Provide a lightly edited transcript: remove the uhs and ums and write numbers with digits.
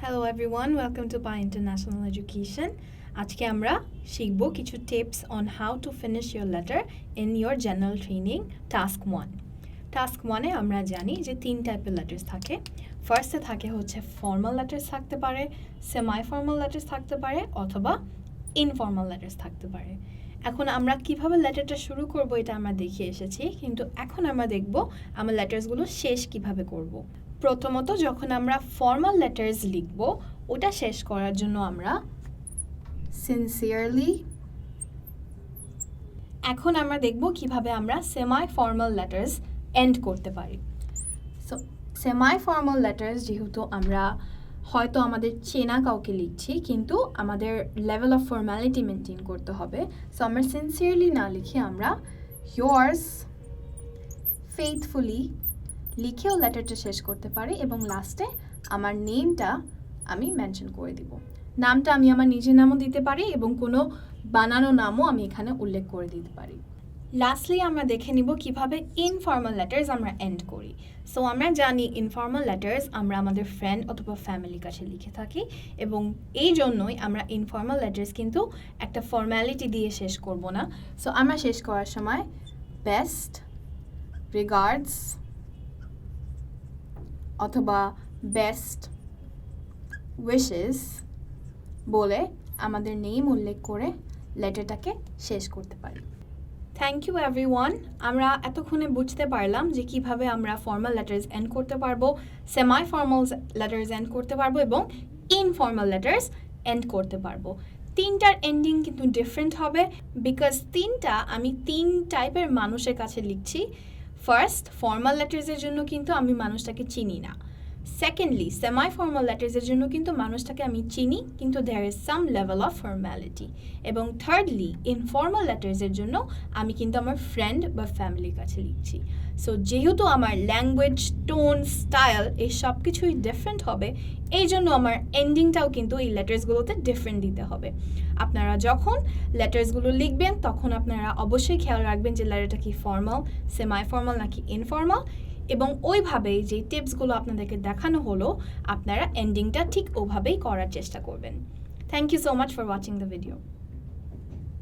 Hello everyone, welcome to Pi International Education. আজকে আমরা শিখব কিছু tips on how to finish your letter in your general training task 1. Task 1 এ আমরা জানি যে তিন টাইপের letters থাকে। ফার্স্টে থাকে হচ্ছে formal letters থাকতে পারে, semi formal letters থাকতে পারে অথবা informal letters থাকতে পারে। এখন আমরা কিভাবে লেটারটা শুরু করব এটা আমরা দেখিয়ে এসেছি, কিন্তু এখন আমরা দেখব আমরা লেটারসগুলো শেষ কিভাবে করব। প্রথমত যখন আমরা ফর্মাল লেটার্স লিখব ওটা শেষ করার জন্য আমরা সিনসিয়ারলি, এখন আমরা দেখব কিভাবে আমরা সেমি ফর্মাল লেটার্স এন্ড করতে পারি। সো সেমি ফর্মাল লেটার্স যেহেতু আমরা হয়তো আমাদের চেনা কাউকে লিখছি কিন্তু আমাদের লেভেল অফ ফর্মালিটি মেনটেন করতে হবে, সো আমরা সিনসিয়ারলি না লিখে আমরা yours faithfully লিখেও লেটারটা শেষ করতে পারি এবং লাস্টে আমার নেমটা আমি মেনশন করে দিব। নামটা আমি আমার নিজের নামও দিতে পারি এবং কোনো বানানো নামও আমি এখানে উল্লেখ করে দিতে পারি। লাস্টলি আমরা দেখে নিব কিভাবে ইনফর্মাল লেটার্স আমরা এন্ড করি। সো আমরা জানি ইনফর্মাল লেটার্স আমরা আমাদের ফ্রেন্ড অথবা ফ্যামিলির কাছে লিখে থাকি এবং এই জন্যই আমরা ইনফর্মাল লেটার্স কিন্তু একটা ফর্মালিটি দিয়ে শেষ করব না। সো আমরা শেষ করার সময় বেস্ট রিগার্ডস অথবা বেস্ট উইশেস বলে আমাদের নেম উল্লেখ করে লেটারটাকে শেষ করতে পারি। Thank you everyone. আমরা এতক্ষণে বুঝতে পারলাম যে কিভাবে আমরা ফর্মাল লেটার্স এন্ড করতে পারবো, সেমি ফর্মাল লেটার্স এন্ড করতে পারবো এবং ইনফর্মাল লেটার্স এন্ড করতে পারবো। তিনটার এন্ডিং কিন্তু ডিফারেন্ট হবে বিকজ আমি তিন টাইপের মানুষের কাছে লিখছি। ফার্স্ট, ফর্মাল লেটার্সের জন্য কিন্তু আমি মানুষটাকে চিনি না। সেকেন্ডলি, সেমি ফর্মাল লেটার্সের জন্য কিন্তু মানুষটাকে আমি চিনি কিন্তু there is some level of formality. এবং থার্ডলি, ইনফর্মাল লেটার্সের জন্য আমি কিন্তু আমার ফ্রেন্ড বা ফ্যামিলির কাছে লিখছি। সো যেহেতু আমার ল্যাঙ্গুয়েজ, টোন, স্টাইল এই সব কিছুই ডিফারেন্ট হবে, এই জন্য আমার এন্ডিংটাও কিন্তু এই লেটার্সগুলোতে ডিফারেন্ট দিতে হবে। আপনারা যখন লেটার্সগুলো লিখবেন তখন আপনারা অবশ্যই খেয়াল রাখবেন যে লেটারটা কি ফর্মাল, সেমি ফর্মাল নাকি ইনফর্মাল, এবং ওইভাবেই যে টিপসগুলো আপনাদেরকে দেখানো হলো আপনারা এন্ডিংটা ঠিক ওভাবেই করার চেষ্টা করবেন। Thank you so much for watching the video.